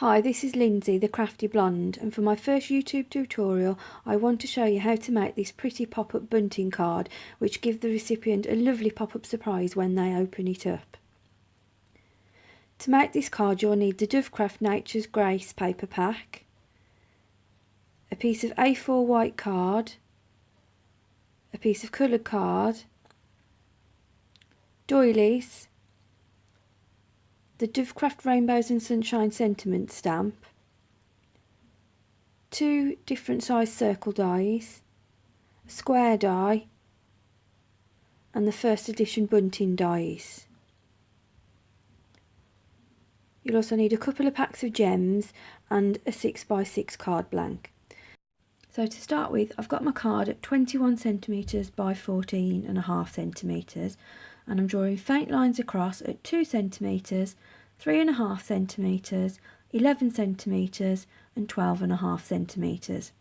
Hi, this is Lindsay, the Crafty Blonde, and for my first YouTube tutorial I want to show you how to make this pretty pop-up bunting card which give the recipient a lovely pop-up surprise when they open it up. To make this card you'll need the Dovecraft Nature's Grace paper pack, a piece of A4 white card, a piece of coloured card, doilies, the Dovecraft Rainbows and Sunshine sentiment stamp, 2 different size circle dies, a square die, and the first edition bunting dies. You'll also need a couple of packs of gems and a 6x6 card blank. So to start with, I've got my card at 21 centimetres by 14.5 centimetres, and I'm drawing faint lines across at 2 centimetres, 3.5 centimetres, 11 centimetres and 12.5 centimetres.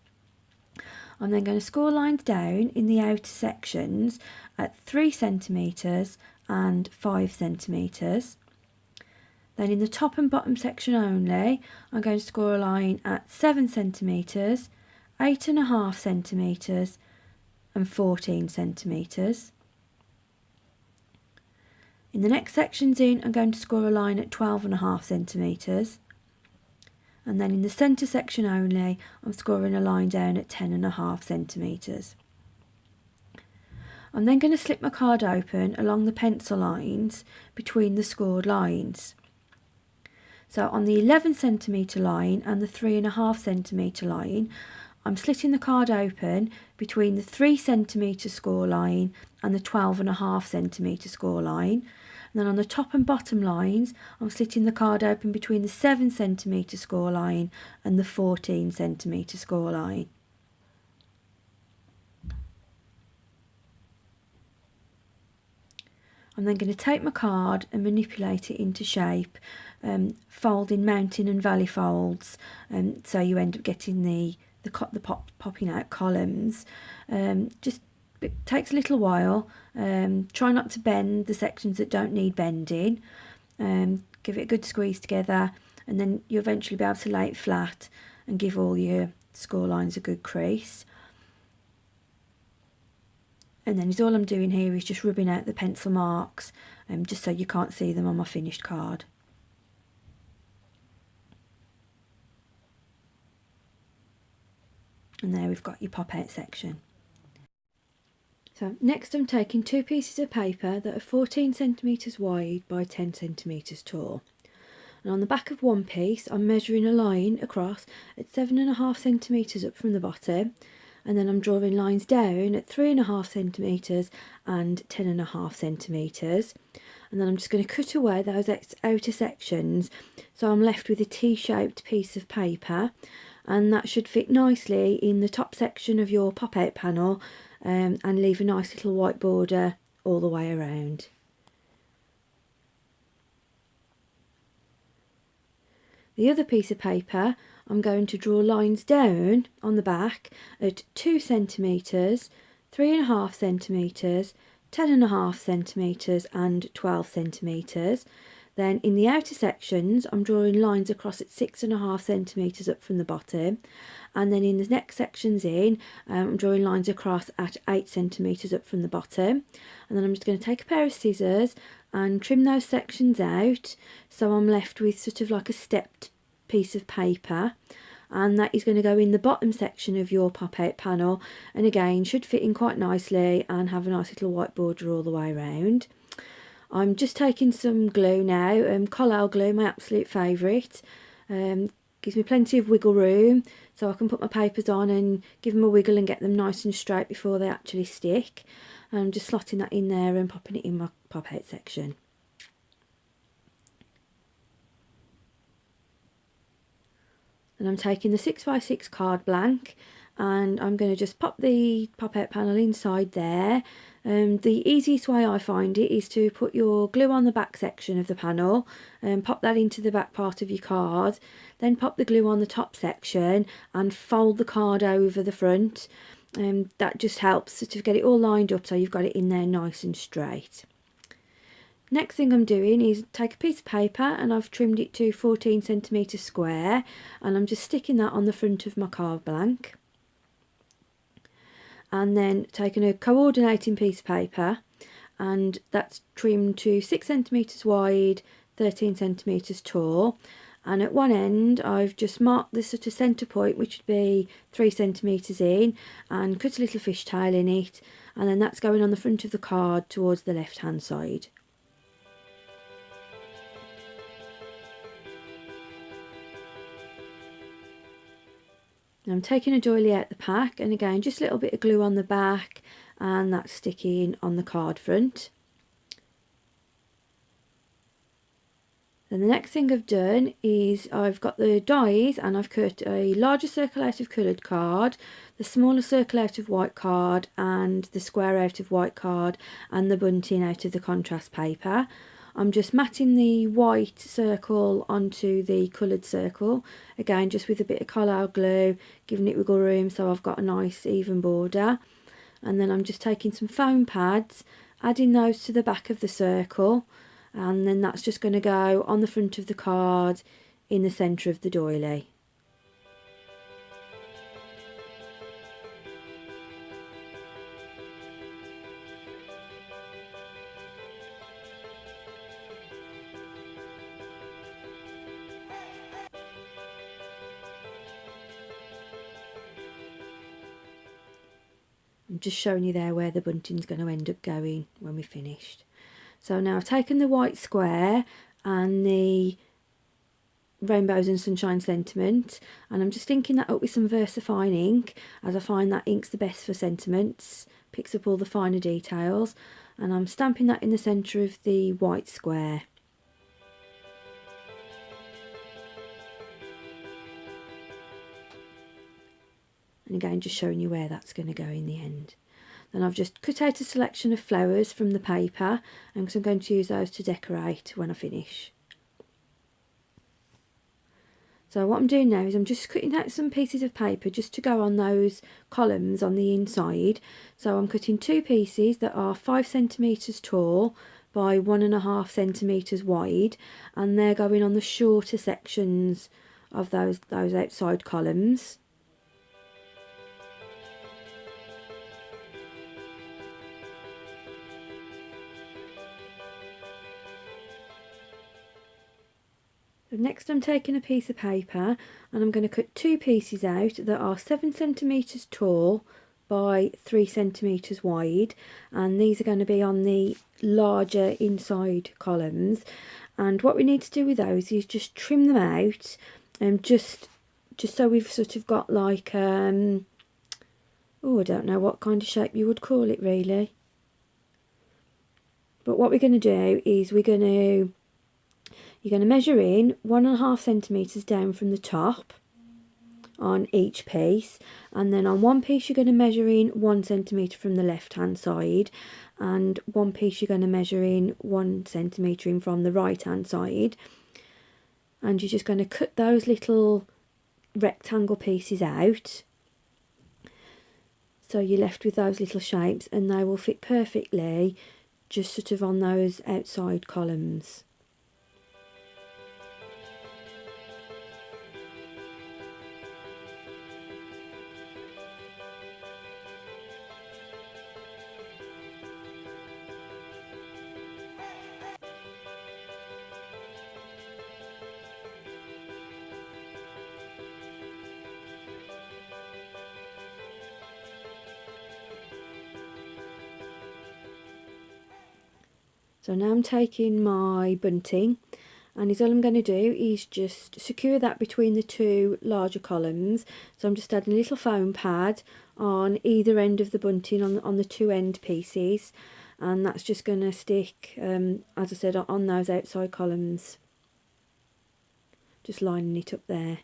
I'm then going to score lines down in the outer sections at 3 centimetres and 5 centimetres. Then in the top and bottom section only, I'm going to score a line at 7 centimetres, 8.5 centimetres and 14 centimetres. In the next sections I'm going to score a line at 12.5 centimetres, and then in the centre section only I'm scoring a line down at 10.5 centimetres. I'm then going to slip my card open along the pencil lines between the scored lines. So on the 11 centimetre line and the 3.5 centimetre line, I'm slitting the card open between the 3 centimetre score line and the 12.5 centimetre score line. And then on the top and bottom lines, I'm slitting the card open between the 7 centimetre score line and the 14 centimetre score line. I'm then going to take my card and manipulate it into shape, folding mountain and valley folds, so you end up getting the popping out columns. It takes a little while. Try not to bend the sections that don't need bending. Give it a good squeeze together, and then you'll eventually be able to lay it flat and give all your score lines a good crease. And then all I'm doing here is just rubbing out the pencil marks, just so you can't see them on my finished card. And there we've got your pop out section. So next I'm taking 2 pieces of paper that are 14 centimetres wide by 10 centimetres tall. And on the back of one piece I'm measuring a line across at 7.5 centimetres up from the bottom, and then I'm drawing lines down at 3.5 centimetres and 10.5 centimetres. And then I'm just going to cut away those outer sections so I'm left with a T-shaped piece of paper, and that should fit nicely in the top section of your pop-out panel, and leave a nice little white border all the way around. The other piece of paper, I'm going to draw lines down on the back at 2 centimetres, 3.5 centimetres, 10.5 centimetres and 12 centimetres. Then in the outer sections I'm drawing lines across at 6.5 centimetres up from the bottom, and then in the next sections I'm drawing lines across at 8 centimetres up from the bottom. And then I'm just going to take a pair of scissors and trim those sections out so I'm left with sort of like a stepped piece of paper, and that is going to go in the bottom section of your pop-out panel, and again should fit in quite nicely and have a nice little white border all the way around. I'm just taking some glue now, Collall glue, my absolute favourite. Gives me plenty of wiggle room so I can put my papers on and give them a wiggle and get them nice and straight before they actually stick. And I'm just slotting that in there and popping it in my pop-out section. And I'm taking the 6x6 card blank and I'm going to just pop the pop-out panel inside there. The easiest way I find it is to put your glue on the back section of the panel and pop that into the back part of your card, then pop the glue on the top section and fold the card over the front. That just helps sort of get it all lined up so you've got it in there nice and straight. Next thing I'm doing is take a piece of paper, and I've trimmed it to 14 centimetres square, and I'm just sticking that on the front of my card blank. And then taking a coordinating piece of paper, and that's trimmed to 6 centimetres wide, 13 centimetres tall, and at one end I've just marked the sort of centre point, which would be 3 centimetres in, and cut a little fishtail in it, and then that's going on the front of the card towards the left hand side. I'm taking a doily out the pack, and again just a little bit of glue on the back, and that's sticking on the card front. Then the next thing I've done is I've got the dies, and I've cut a larger circle out of coloured card, the smaller circle out of white card, and the square out of white card, and the bunting out of the contrast paper. I'm just matting the white circle onto the coloured circle, again just with a bit of collard glue, giving it wiggle room so I've got a nice even border. And then I'm just taking some foam pads, adding those to the back of the circle, and then that's just going to go on the front of the card in the centre of the doily. I'm just showing you there where the bunting's going to end up going when we're finished. So now I've taken the white square and the Rainbows and Sunshine sentiment, and I'm just inking that up with some VersaFine ink, as I find that ink's the best for sentiments, picks up all the finer details, and I'm stamping that in the centre of the white square. And again just showing you where that's going to go in the end. Then I've just cut out a selection of flowers from the paper, and I'm going to use those to decorate when I finish. So what I'm doing now is I'm just cutting out some pieces of paper just to go on those columns on the inside. So I'm cutting two pieces that are 5 centimetres tall by 1.5 centimetres wide, and they're going on the shorter sections of those outside columns. Next I'm taking a piece of paper, and I'm going to cut two pieces out that are 7 centimetres tall by 3 centimetres wide, and these are going to be on the larger inside columns. And what we need to do with those is just trim them out, and just so we've sort of got like oh, I don't know what kind of shape you would call it really, but what we're going to do is you're going to measure in 1.5 centimetres down from the top on each piece, and then on one piece you're going to measure in 1 centimetre from the left hand side, and one piece you're going to measure in 1 centimetre in from the right hand side, and you're just going to cut those little rectangle pieces out so you're left with those little shapes, and they will fit perfectly just sort of on those outside columns. So now I'm taking my bunting, and all I'm going to do is just secure that between the two larger columns. So I'm just adding a little foam pad on either end of the bunting on the two end pieces, and that's just going to stick, as I said, on those outside columns. Just lining it up there,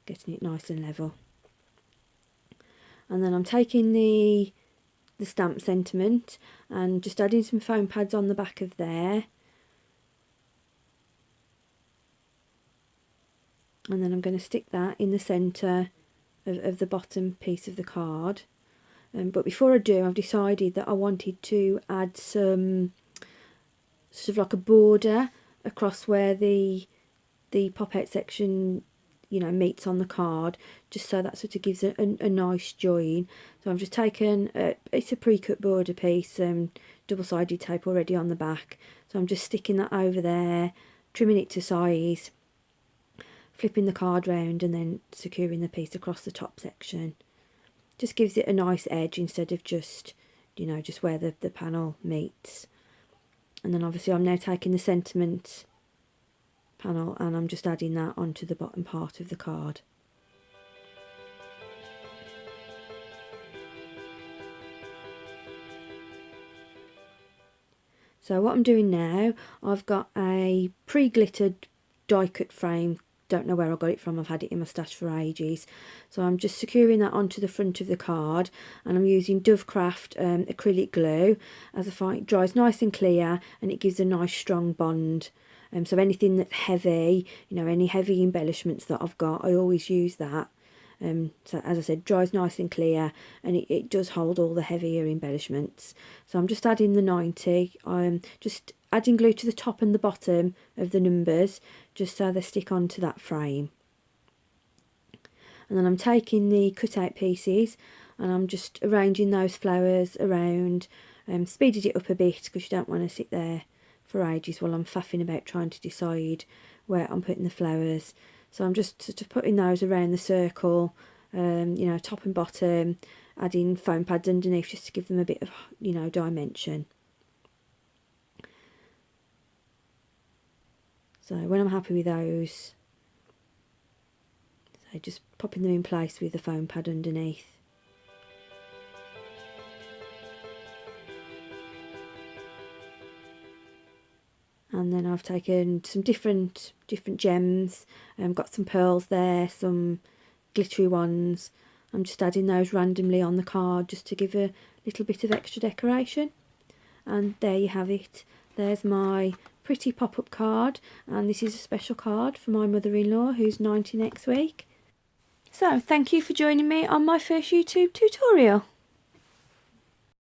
getting it nice and level. And then I'm taking the stamp sentiment and just adding some foam pads on the back of there, and then I'm going to stick that in the centre of the bottom piece of the card. But before I do, I've decided that I wanted to add some sort of like a border across where the pop out section, you know, meets on the card, just so that sort of gives a nice join. So I've just taken it's a pre-cut border piece, double-sided tape already on the back, so I'm just sticking that over there, trimming it to size, flipping the card round and then securing the piece across the top section. Just gives it a nice edge instead of just, you know, just where the panel meets. And then obviously I'm now taking the sentiment panel and I'm just adding that onto the bottom part of the card. So what I'm doing now, I've got a pre-glittered die cut frame. Don't know where I got it from, I've had it in my stash for ages. So I'm just securing that onto the front of the card, and I'm using Dovecraft acrylic glue, as I find it dries nice and clear and it gives a nice strong bond. So anything that's heavy, you know, any heavy embellishments that I've got, I always use that. So as I said, dries nice and clear, and it does hold all the heavier embellishments. So I'm just adding the 90. I'm just adding glue to the top and the bottom of the numbers, just so they stick onto that frame. And then I'm taking the cut out pieces and I'm just arranging those flowers around, speeded it up a bit because you don't want to sit there for ages while I'm faffing about trying to decide where I'm putting the flowers. So I'm just sort of putting those around the circle, you know, top and bottom, adding foam pads underneath just to give them a bit of, you know, dimension. So when I'm happy with those, so just popping them in place with the foam pad underneath. And then I've taken some different gems, got some pearls there, some glittery ones. I'm just adding those randomly on the card just to give a little bit of extra decoration. And there you have it. There's my pretty pop-up card, and this is a special card for my mother-in-law who's 90 next week. So thank you for joining me on my first YouTube tutorial.